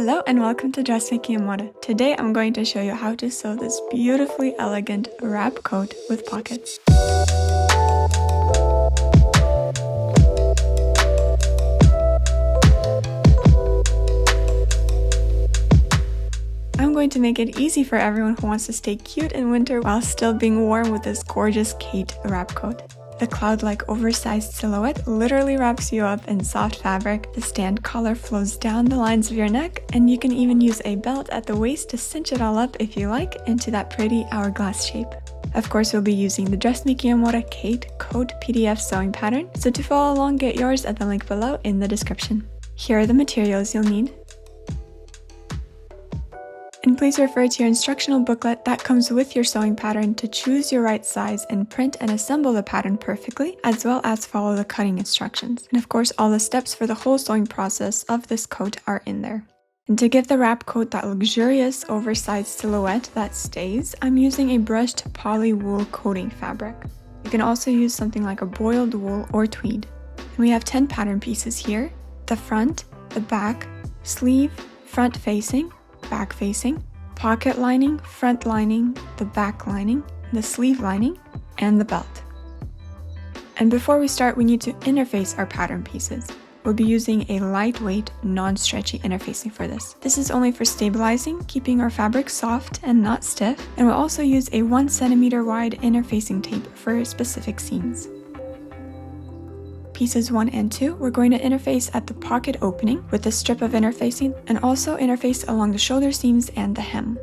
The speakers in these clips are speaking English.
Hello and welcome to Dressmaking and Moda. Today I'm going to show you how to sew this beautifully elegant wrap coat with pockets. I'm going to make it easy for everyone who wants to stay cute in winter while still being warm with this gorgeous Kate wrap coat. The cloud-like oversized silhouette literally wraps you up in soft fabric, the stand collar flows down the lines of your neck, and you can even use a belt at the waist to cinch it all up if you like into that pretty hourglass shape. Of course, we'll be using the Dressmaking and Moda Kate Coat PDF sewing pattern, so to follow along, get yours at the link below in the description. Here are the materials you'll need. And please refer to your instructional booklet that comes with your sewing pattern to choose your right size and print and assemble the pattern perfectly, as well as follow the cutting instructions. And of course, all the steps for the whole sewing process of this coat are in there. And to give the wrap coat that luxurious oversized silhouette that stays, I'm using a brushed poly wool coating fabric. You can also use something like a boiled wool or tweed. And we have 10 pattern pieces here: the front, the back, sleeve, front facing, back facing, pocket lining, front lining, the back lining, the sleeve lining, and the belt. And before we start, we need to interface our pattern pieces. We'll be using a lightweight, non-stretchy interfacing for this. This is only for stabilizing, keeping our fabric soft and not stiff, and we'll also use a 1 cm wide interfacing tape for specific seams. Pieces 1 and 2, we're going to interface at the pocket opening with a strip of interfacing and also interface along the shoulder seams and the hem.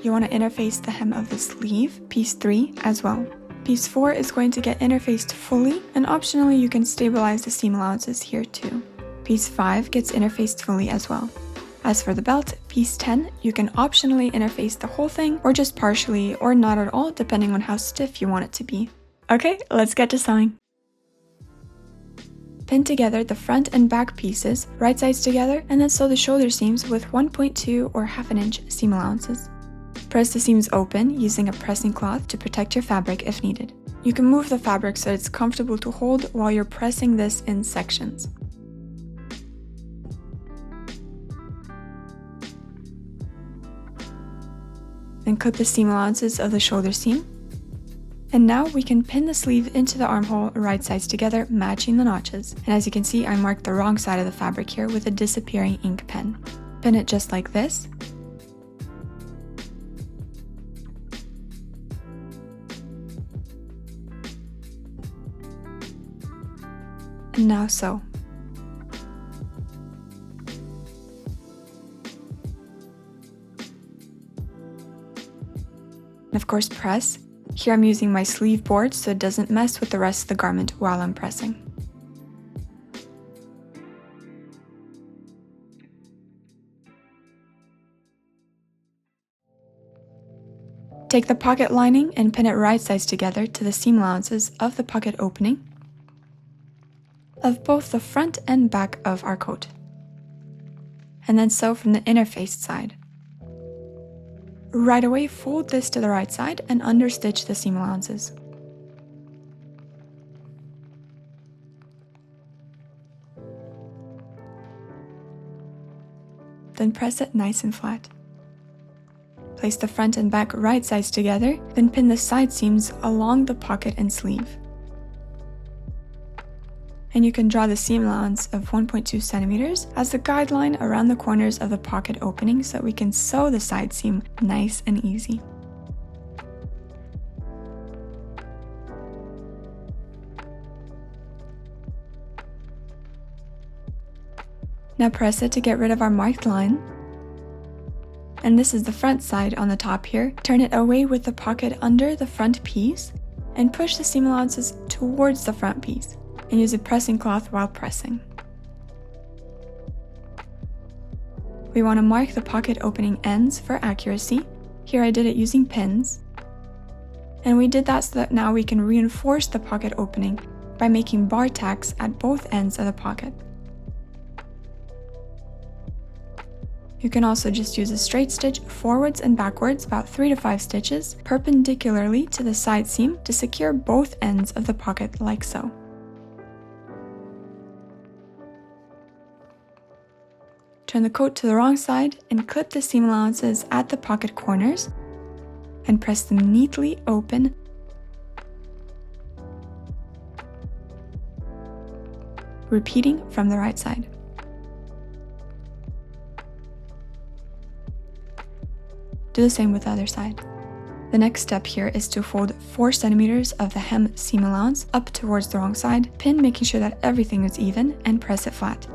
You want to interface the hem of the sleeve, piece 3, as well. Piece 4 is going to get interfaced fully, and optionally you can stabilize the seam allowances here too. Piece 5 gets interfaced fully as well. As for the belt, piece 10, you can optionally interface the whole thing or just partially or not at all, depending on how stiff you want it to be. Okay, let's get to sewing. Pin together the front and back pieces, right sides together, and then sew the shoulder seams with 1.2 or ½ inch seam allowances. Press the seams open using a pressing cloth to protect your fabric if needed. You can move the fabric so it's comfortable to hold while you're pressing this in sections. Then clip the seam allowances of the shoulder seam. And now we can pin the sleeve into the armhole right sides together, matching the notches. And as you can see, I marked the wrong side of the fabric here with a disappearing ink pen. Pin it just like this. And now sew. And of course, press. Here I'm using my sleeve board so it doesn't mess with the rest of the garment while I'm pressing. Take the pocket lining and pin it right sides together to the seam allowances of the pocket opening of both the front and back of our coat. And then sew from the interfaced side. Right away, fold this to the right side and understitch the seam allowances. Then press it nice and flat. Place the front and back right sides together, then pin the side seams along the pocket and sleeve. And you can draw the seam allowance of 1.2 centimeters as the guideline around the corners of the pocket opening so we can sew the side seam nice and easy. Now press it to get rid of our marked line. And this is the front side on the top here. Turn it away with the pocket under the front piece and push the seam allowances towards the front piece. And use a pressing cloth while pressing. We want to mark the pocket opening ends for accuracy. Here I did it using pins. And we did that so that now we can reinforce the pocket opening by making bar tacks at both ends of the pocket. You can also just use a straight stitch forwards and backwards about 3 to 5 stitches perpendicularly to the side seam to secure both ends of the pocket like so. turn the coat to the wrong side and clip the seam allowances at the pocket corners and press them neatly open. Repeating from the right side. Do the same with the other side. The next step here is to fold 4 centimeters of the hem seam allowance up towards the wrong side, pin making sure that everything is even, and press it flat.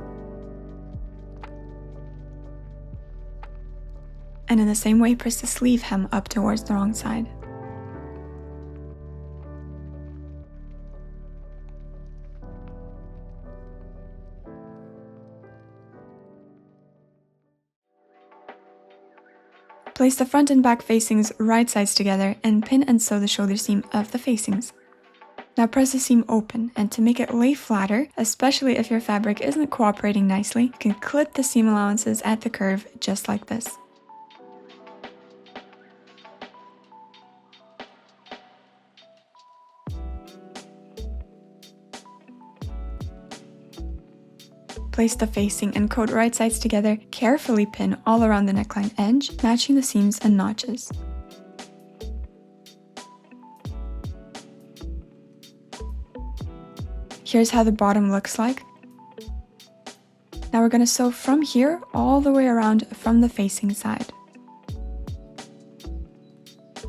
And in the same way, press the sleeve hem up towards the wrong side. Place the front and back facings right sides together and pin and sew the shoulder seam of the facings. Now press the seam open, and to make it lay flatter, especially if your fabric isn't cooperating nicely, you can clip the seam allowances at the curve just like this. Place the facing and coat right sides together, carefully pin all around the neckline edge, matching the seams and notches. Here's how the bottom looks like. Now we're going to sew from here all the way around from the facing side.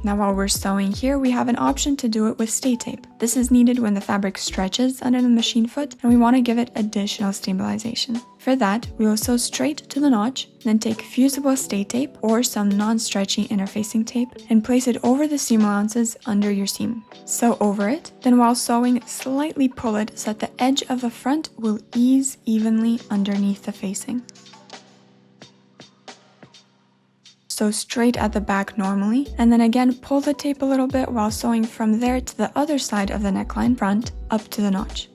Now while we're sewing here, we have an option to do it with stay tape. This is needed when the fabric stretches under the machine foot and we want to give it additional stabilization. For that, we will sew straight to the notch, then take fusible stay tape or some non-stretchy interfacing tape and place it over the seam allowances under your seam. Sew over it, then while sewing, slightly pull it so that the edge of the front will ease evenly underneath the facing. Sew straight at the back normally, and then again pull the tape a little bit while sewing from there to the other side of the neckline front up to the notch.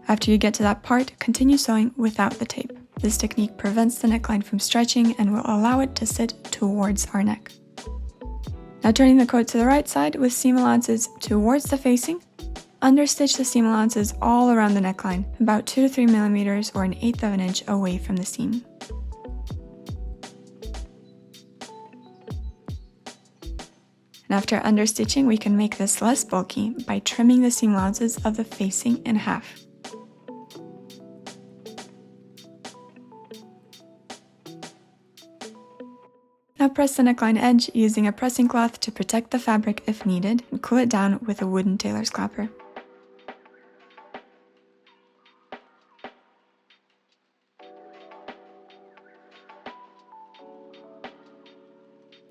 After you get to that part, continue sewing without the tape. This technique prevents the neckline from stretching and will allow it to sit towards our neck. Now turning the coat to the right side with seam allowances towards the facing, understitch the seam allowances all around the neckline, about 2 to 3 millimeters or 1/8 of an inch away from the seam. And after understitching, we can make this less bulky by trimming the seam allowances of the facing in half. Now press the neckline edge using a pressing cloth to protect the fabric if needed, and cool it down with a wooden tailor's clapper.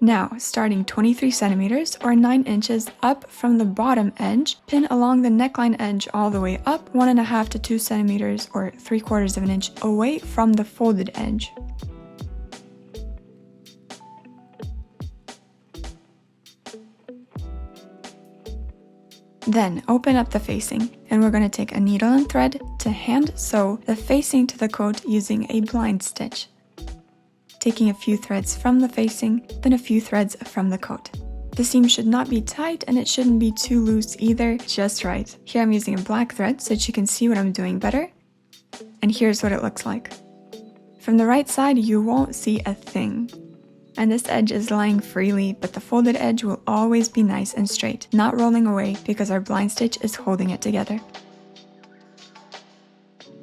Now, starting 23 centimeters or 9 inches up from the bottom edge, pin along the neckline edge all the way up 1.5 to 2 centimeters or 3/4 of an inch away from the folded edge. Then open up the facing, and we're going to take a needle and thread to hand sew the facing to the coat using a blind stitch. Taking a few threads from the facing, then a few threads from the coat. The seam should not be tight and it shouldn't be too loose either, just right. Here I'm using a black thread so that you can see what I'm doing better. And here's what it looks like. From the right side, you won't see a thing. And this edge is lying freely, but the folded edge will always be nice and straight, not rolling away because our blind stitch is holding it together.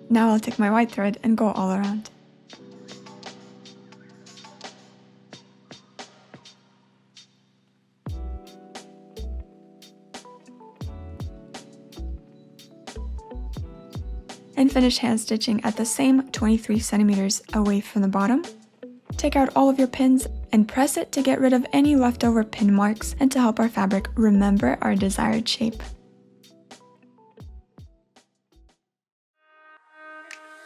Now I'll take my white thread and go all around. And finish hand stitching at the same 23 centimeters away from the bottom. Take out all of your pins and press it to get rid of any leftover pin marks and to help our fabric remember our desired shape.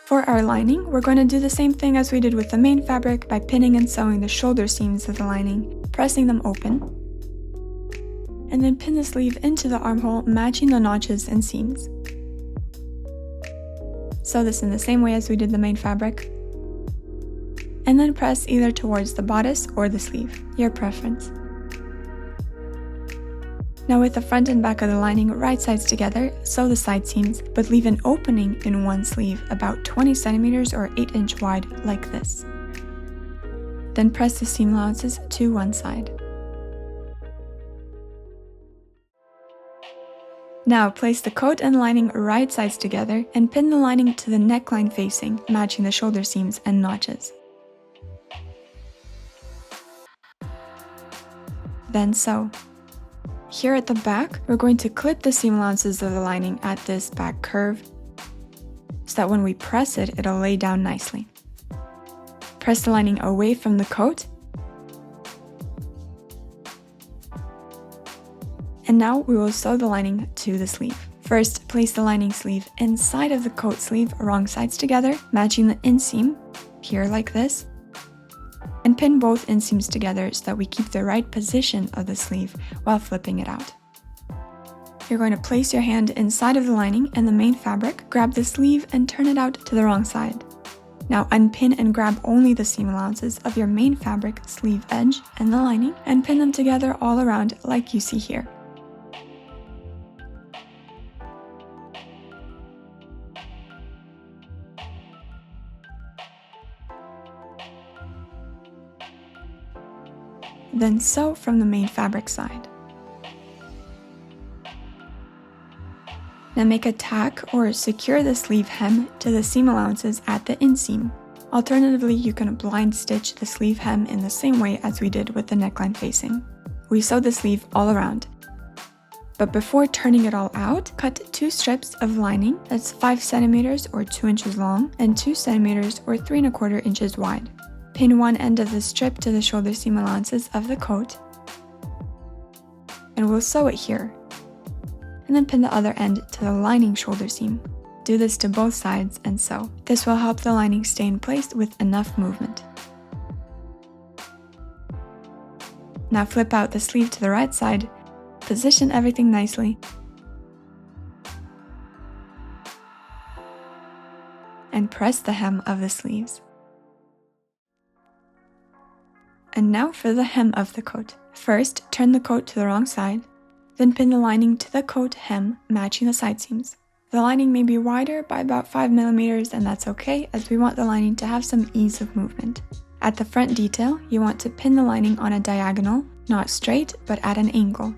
For our lining, we're going to do the same thing as we did with the main fabric by pinning and sewing the shoulder seams of the lining, pressing them open, and then pin the sleeve into the armhole, matching the notches and seams. Sew this in the same way as we did the main fabric, and then press either towards the bodice or the sleeve, your preference. Now with the front and back of the lining right sides together, sew the side seams, but leave an opening in one sleeve about 20 centimeters or 8-inch wide like this. Then press the seam allowances to one side. Now place the coat and lining right sides together and pin the lining to the neckline facing, matching the shoulder seams and notches. Then sew. Here at the back, we're going to clip the seam allowances of the lining at this back curve so that when we press it, it'll lay down nicely. Press the lining away from the coat. And now we will sew the lining to the sleeve. First, place the lining sleeve inside of the coat sleeve, wrong sides together, matching the inseam, here like this, and pin both inseams together so that we keep the right position of the sleeve while flipping it out. You're going to place your hand inside of the lining and the main fabric, grab the sleeve and turn it out to the wrong side. Now unpin and grab only the seam allowances of your main fabric sleeve edge and the lining and pin them together all around like you see here. Then sew from the main fabric side. Now make a tack or secure the sleeve hem to the seam allowances at the inseam. Alternatively, you can blind stitch the sleeve hem in the same way as we did with the neckline facing. We sew the sleeve all around. But before turning it all out, cut 2 strips of lining that's 5 centimeters or 2 inches long and 2 centimeters or 3 1/4 inches wide. Pin one end of the strip to the shoulder seam allowances of the coat, and we'll sew it here, and then pin the other end to the lining shoulder seam. Do this to both sides and sew. This will help the lining stay in place with enough movement. Now flip out the sleeve to the right side, position everything nicely, and press the hem of the sleeves. And now for the hem of the coat. First, turn the coat to the wrong side, then pin the lining to the coat hem, matching the side seams. The lining may be wider by about 5 millimeters, and that's okay, as we want the lining to have some ease of movement. At the front detail, you want to pin the lining on a diagonal, not straight, but at an angle.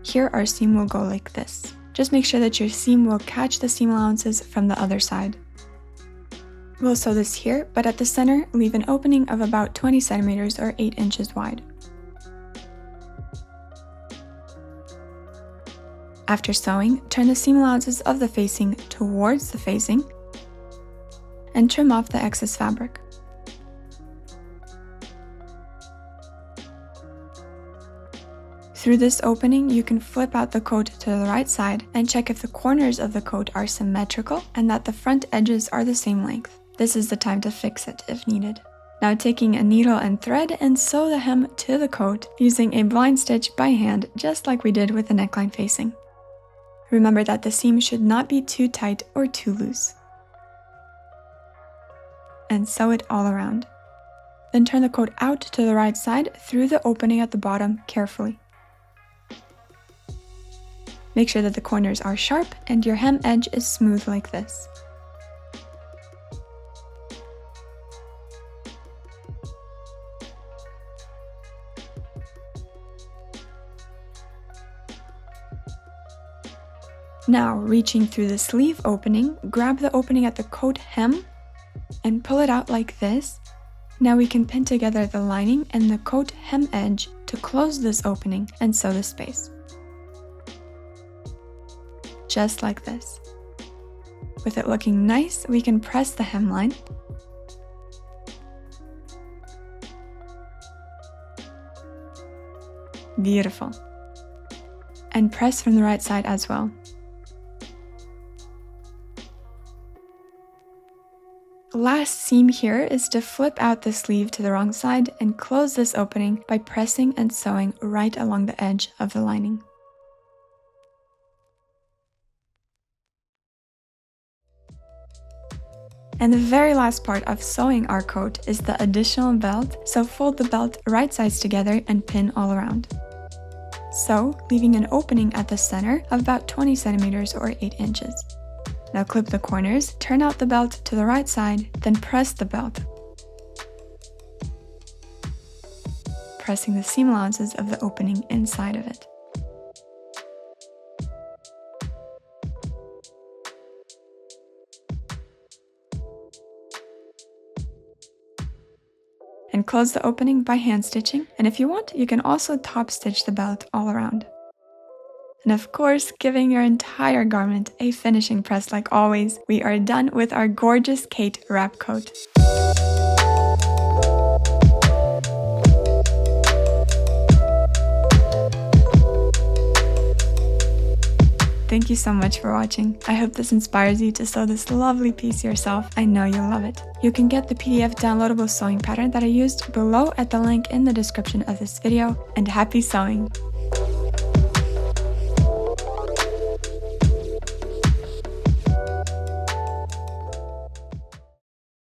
Here our seam will go like this. Just make sure that your seam will catch the seam allowances from the other side. We'll sew this here, but at the center, leave an opening of about 20 centimeters or 8 inches wide. After sewing, turn the seam allowances of the facing towards the facing and trim off the excess fabric. Through this opening, you can flip out the coat to the right side and check if the corners of the coat are symmetrical and that the front edges are the same length. This is the time to fix it if needed. Now taking a needle and thread and sew the hem to the coat using a blind stitch by hand, just like we did with the neckline facing. Remember that the seam should not be too tight or too loose. And sew it all around. Then turn the coat out to the right side through the opening at the bottom carefully. Make sure that the corners are sharp and your hem edge is smooth like this. Now, reaching through the sleeve opening, grab the opening at the coat hem and pull it out like this. Now we can pin together the lining and the coat hem edge to close this opening and sew the space. Just like this. With it looking nice, we can press the hemline. Beautiful. And press from the right side as well. Last seam here is to flip out the sleeve to the wrong side and close this opening by pressing and sewing right along the edge of the lining. And the very last part of sewing our coat is the additional belt, so fold the belt right sides together and pin all around. So, leaving an opening at the center of about 20 centimeters or 8 inches. Now clip the corners, turn out the belt to the right side, then press the belt, pressing the seam allowances of the opening inside of it. And close the opening by hand stitching, and if you want, you can also top stitch the belt all around. And of course, giving your entire garment a finishing press like always, we are done with our gorgeous Kate wrap coat. Thank you so much for watching. I hope this inspires you to sew this lovely piece yourself. I know you'll love it. You can get the PDF downloadable sewing pattern that I used below at the link in the description of this video, and happy sewing!